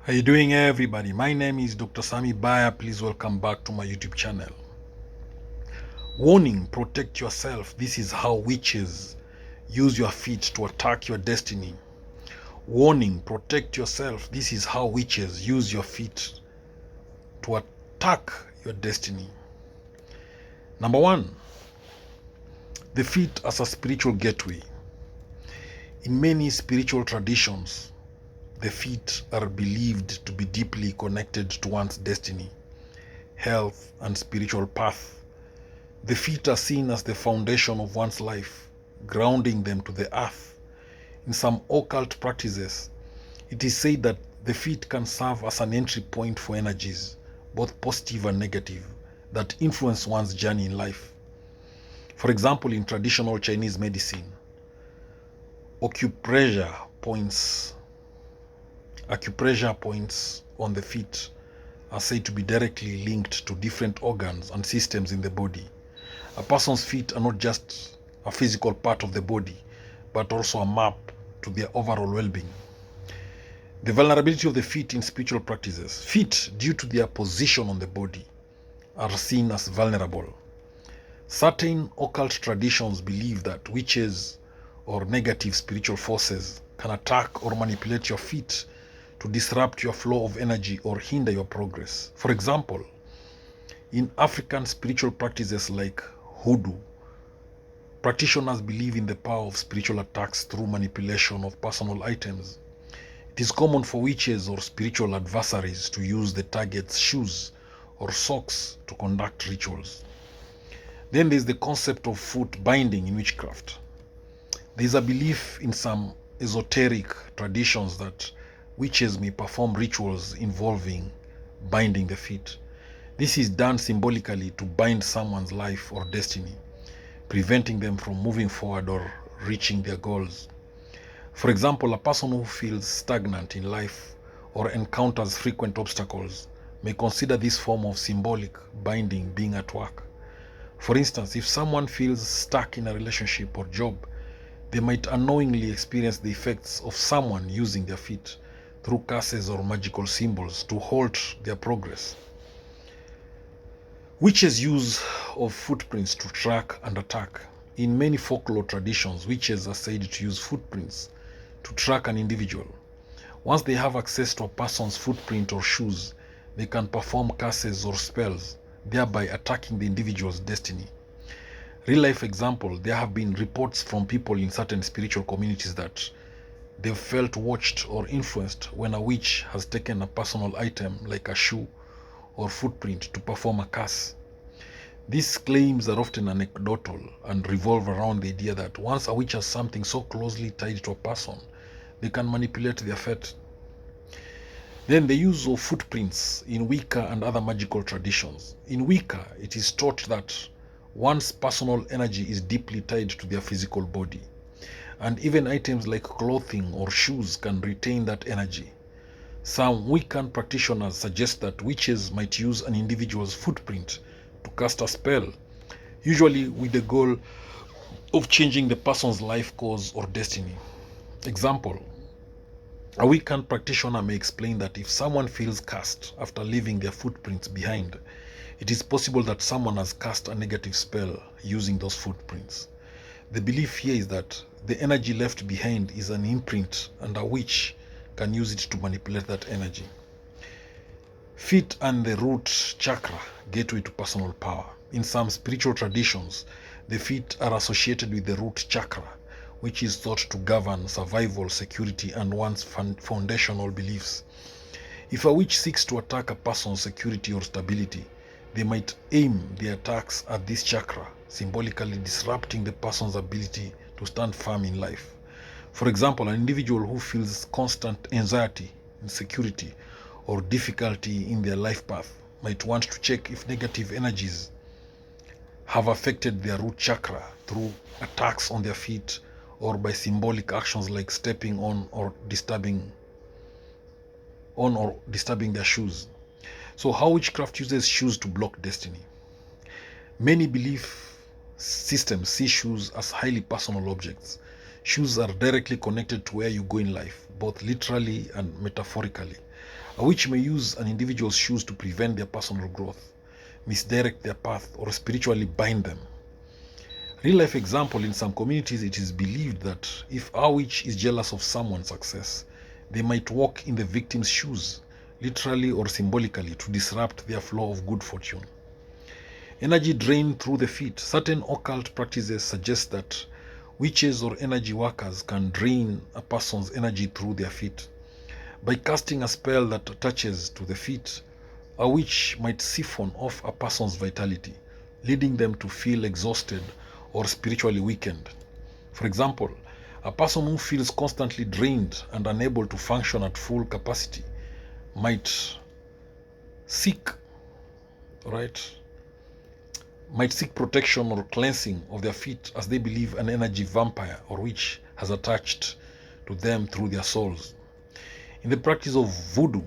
How you doing, everybody? My name is Dr. Sami Baya. Please welcome back to my YouTube channel. Warning, protect yourself. This is how witches use your feet to attack your destiny. Warning, protect yourself. This is how witches use your feet to attack your destiny. Number one, the feet as a spiritual gateway. In many spiritual traditions, the feet are believed to be deeply connected to one's destiny, health, and spiritual path. The feet are seen as the foundation of one's life, grounding them to the earth. In some occult practices, it is said that the feet can serve as an entry point for energies, both positive and negative, that influence one's journey in life. For example, in traditional Chinese medicine, acupressure points on the feet are said to be directly linked to different organs and systems in the body. A person's feet are not just a physical part of the body, but also a map to their overall well-being. The vulnerability of the feet in spiritual practices. Feet, due to their position on the body, are seen as vulnerable. Certain occult traditions believe that witches or negative spiritual forces can attack or manipulate your feet to disrupt your flow of energy or hinder your progress. For example, in African spiritual practices like hoodoo, practitioners believe in the power of spiritual attacks through manipulation of personal items. It is common for witches or spiritual adversaries to use the target's shoes or socks to conduct rituals. Then there is the concept of foot binding in witchcraft. There is a belief in some esoteric traditions that witches may perform rituals involving binding the feet. This is done symbolically to bind someone's life or destiny, preventing them from moving forward or reaching their goals. For example, a person who feels stagnant in life or encounters frequent obstacles may consider this form of symbolic binding being at work. For instance, if someone feels stuck in a relationship or job, they might unknowingly experience the effects of someone using their feet through curses or magical symbols to halt their progress. Witches' use of footprints to track and attack. In many folklore traditions, witches are said to use footprints to track an individual. Once they have access to a person's footprint or shoes, they can perform curses or spells, thereby attacking the individual's destiny. Real life example, there have been reports from people in certain spiritual communities that they've felt watched or influenced when a witch has taken a personal item like a shoe or footprint to perform a curse. These claims are often anecdotal and revolve around the idea that once a witch has something so closely tied to a person, they can manipulate their fate. Then the use of footprints in Wicca and other magical traditions. In Wicca, it is taught that one's personal energy is deeply tied to their physical body, and even items like clothing or shoes can retain that energy. Some Wiccan practitioners suggest that witches might use an individual's footprint to cast a spell, usually with the goal of changing the person's life course or destiny. Example, a Wiccan practitioner may explain that if someone feels cursed after leaving their footprints behind, it is possible that someone has cast a negative spell using those footprints. The belief here is that the energy left behind is an imprint, and a witch can use it to manipulate that energy. Feet and the root chakra, gateway to personal power. In some spiritual traditions, the feet are associated with the root chakra, which is thought to govern survival, security, and one's foundational beliefs. If a witch seeks to attack a person's security or stability, they might aim their attacks at this chakra, symbolically disrupting the person's ability to stand firm in life. For example, an individual who feels constant anxiety, insecurity, or difficulty in their life path might want to check if negative energies have affected their root chakra through attacks on their feet or by symbolic actions like stepping on or disturbing their shoes. So how witchcraft uses shoes to block destiny. Many belief systems see shoes as highly personal objects, Shoes are directly connected to where you go in life, both literally and metaphorically. A witch may use an individual's shoes to prevent their personal growth, misdirect their path, or spiritually bind them. Real life example, in some communities it is believed that if a witch is jealous of someone's success, they might walk in the victim's shoes, literally or symbolically, to disrupt their flow of good fortune. Energy drained through the feet. Certain occult practices suggest that witches or energy workers can drain a person's energy through their feet. By casting a spell that attaches to the feet, a witch might siphon off a person's vitality, leading them to feel exhausted or spiritually weakened. For example, a person who feels constantly drained and unable to function at full capacity might seek protection or cleansing of their feet, as they believe an energy vampire or witch has attached to them through their souls. In the practice of voodoo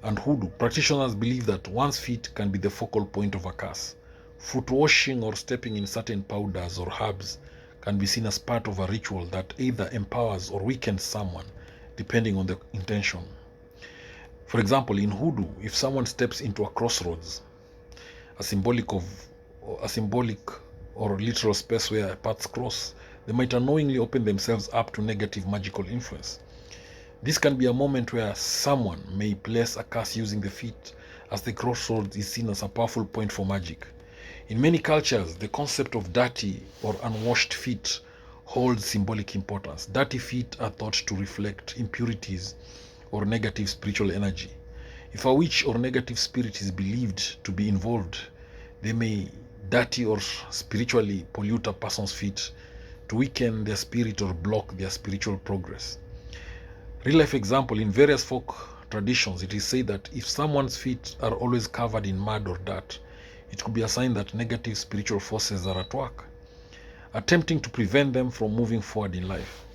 and hoodoo, practitioners believe that one's feet can be the focal point of a curse. Foot washing or stepping in certain powders or herbs can be seen as part of a ritual that either empowers or weakens someone, depending on the intention. For example, in hoodoo, if someone steps into a crossroads, a symbolic or literal space where paths cross, they might unknowingly open themselves up to negative magical influence. This can be a moment where someone may place a curse using the feet, as the crossroads is seen as a powerful point for magic. In many cultures, the concept of dirty or unwashed feet holds symbolic importance. Dirty feet are thought to reflect impurities or negative spiritual energy. If a witch or negative spirit is believed to be involved, they may dirty or spiritually pollute a person's feet to weaken their spirit or block their spiritual progress. Real life example, in various folk traditions, it is said that if someone's feet are always covered in mud or dirt, it could be a sign that negative spiritual forces are at work, attempting to prevent them from moving forward in life.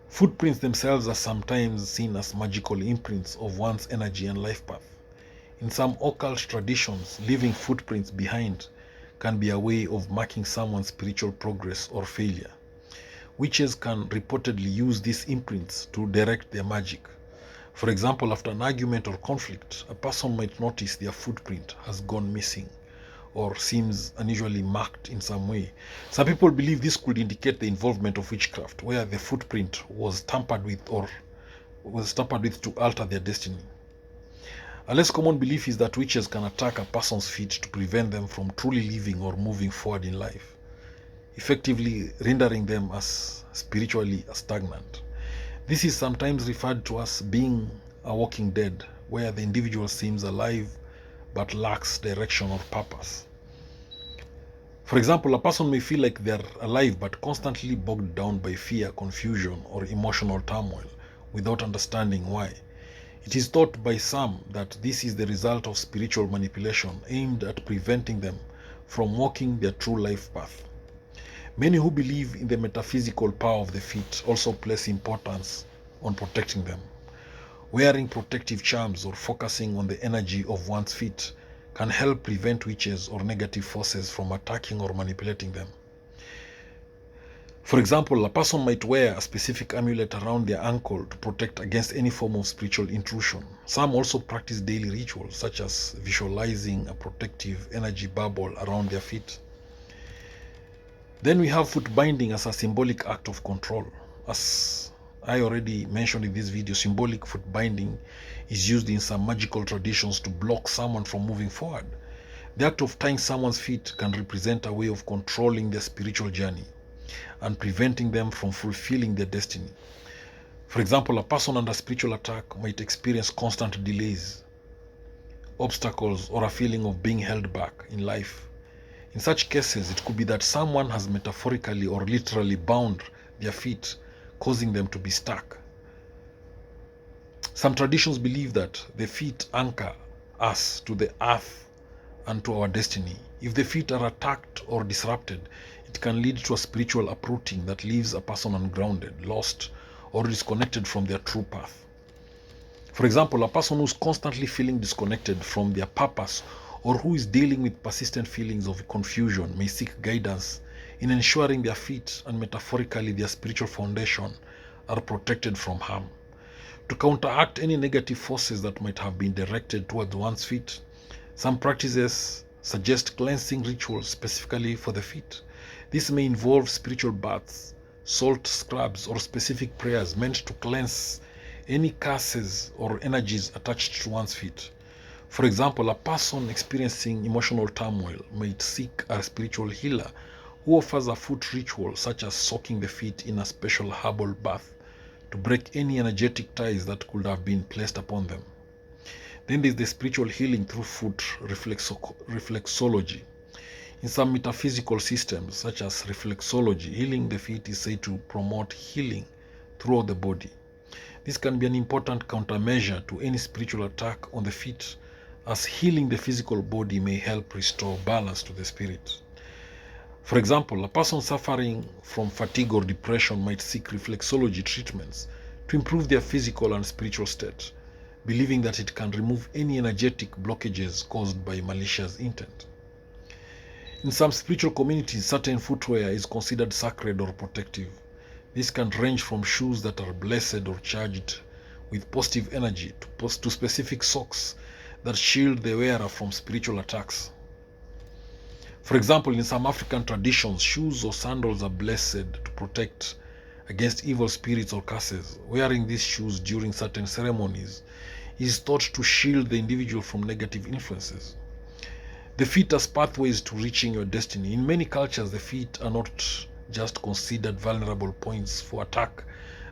Footprints themselves are sometimes seen as magical imprints of one's energy and life path. In some occult traditions, leaving footprints behind can be a way of marking someone's spiritual progress or failure. Witches can reportedly use these imprints to direct their magic. For example, after an argument or conflict, a person might notice their footprint has gone missing or seems unusually marked in some way. Some people believe this could indicate the involvement of witchcraft, where the footprint was tampered with to alter their destiny. A less common belief is that witches can attack a person's feet to prevent them from truly living or moving forward in life, effectively rendering them as spiritually stagnant. This is sometimes referred to as being a walking dead, where the individual seems alive but lacks direction or purpose. For example, a person may feel like they're alive but constantly bogged down by fear, confusion, or emotional turmoil without understanding why. It is thought by some that this is the result of spiritual manipulation aimed at preventing them from walking their true life path. Many who believe in the metaphysical power of the feet also place importance on protecting them. Wearing protective charms or focusing on the energy of one's feet can help prevent witches or negative forces from attacking or manipulating them. For example, a person might wear a specific amulet around their ankle to protect against any form of spiritual intrusion. Some also practice daily rituals, such as visualizing a protective energy bubble around their feet. Then we have foot binding as a symbolic act of control. As I already mentioned in this video, symbolic foot binding is used in some magical traditions to block someone from moving forward. The act of tying someone's feet can represent a way of controlling their spiritual journey and preventing them from fulfilling their destiny. For example, a person under spiritual attack might experience constant delays, obstacles, or a feeling of being held back in life. In such cases, it could be that someone has metaphorically or literally bound their feet, causing them to be stuck. Some traditions believe that the feet anchor us to the earth and to our destiny. If the feet are attacked or disrupted, it can lead to a spiritual uprooting that leaves a person ungrounded, lost, or disconnected from their true path. For example, a person who's constantly feeling disconnected from their purpose or who is dealing with persistent feelings of confusion may seek guidance in ensuring their feet and metaphorically their spiritual foundation are protected from harm. To counteract any negative forces that might have been directed towards one's feet, some practices suggest cleansing rituals specifically for the feet. This may involve spiritual baths, salt scrubs, or specific prayers meant to cleanse any curses or energies attached to one's feet. For example, a person experiencing emotional turmoil might seek a spiritual healer who offers a foot ritual such as soaking the feet in a special herbal bath to break any energetic ties that could have been placed upon them. Then there's the spiritual healing through foot reflexology. In some metaphysical systems, such as reflexology, healing the feet is said to promote healing throughout the body. This can be an important countermeasure to any spiritual attack on the feet, as healing the physical body may help restore balance to the spirit. For example, a person suffering from fatigue or depression might seek reflexology treatments to improve their physical and spiritual state, believing that it can remove any energetic blockages caused by malicious intent. In some spiritual communities, certain footwear is considered sacred or protective. This can range from shoes that are blessed or charged with positive energy to specific socks that shield the wearer from spiritual attacks. For example, in some African traditions, shoes or sandals are blessed to protect against evil spirits or curses. Wearing these shoes during certain ceremonies is thought to shield the individual from negative influences. The feet as pathways to reaching your destiny. In many cultures, the feet are not just considered vulnerable points for attack,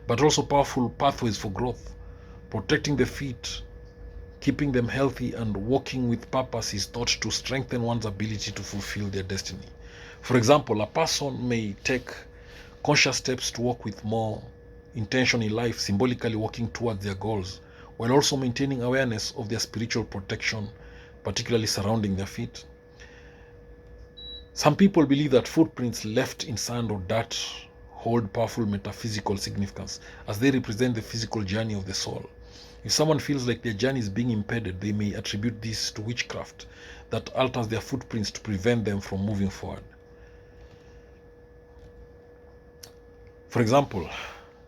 but also powerful pathways for growth. Protecting the feet, keeping them healthy, and walking with purpose is thought to strengthen one's ability to fulfill their destiny. For example, a person may take conscious steps to walk with more intention in life, symbolically walking towards their goals, while also maintaining awareness of their spiritual protection, particularly surrounding their feet. Some people believe that footprints left in sand or dirt hold powerful metaphysical significance, as they represent the physical journey of the soul. If someone feels like their journey is being impeded, they may attribute this to witchcraft that alters their footprints to prevent them from moving forward. For example,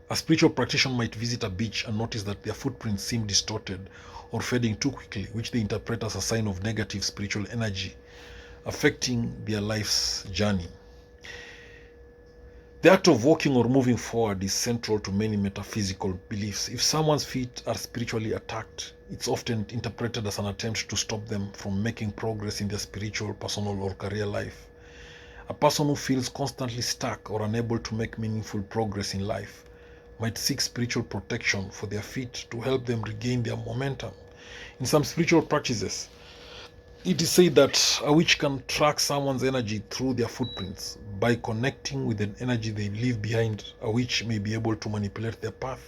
a spiritual practitioner might visit a beach and notice that their footprints seem distorted or fading too quickly, which they interpret as a sign of negative spiritual energy affecting their life's journey. The act of walking or moving forward is central to many metaphysical beliefs. If someone's feet are spiritually attacked, it's often interpreted as an attempt to stop them from making progress in their spiritual, personal, or career life. A person who feels constantly stuck or unable to make meaningful progress in life might seek spiritual protection for their feet to help them regain their momentum. In some spiritual practices, it is said that a witch can track someone's energy through their footprints. By connecting with the energy they leave behind, a witch may be able to manipulate their path,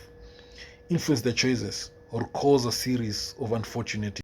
influence their choices, or cause a series of unfortunate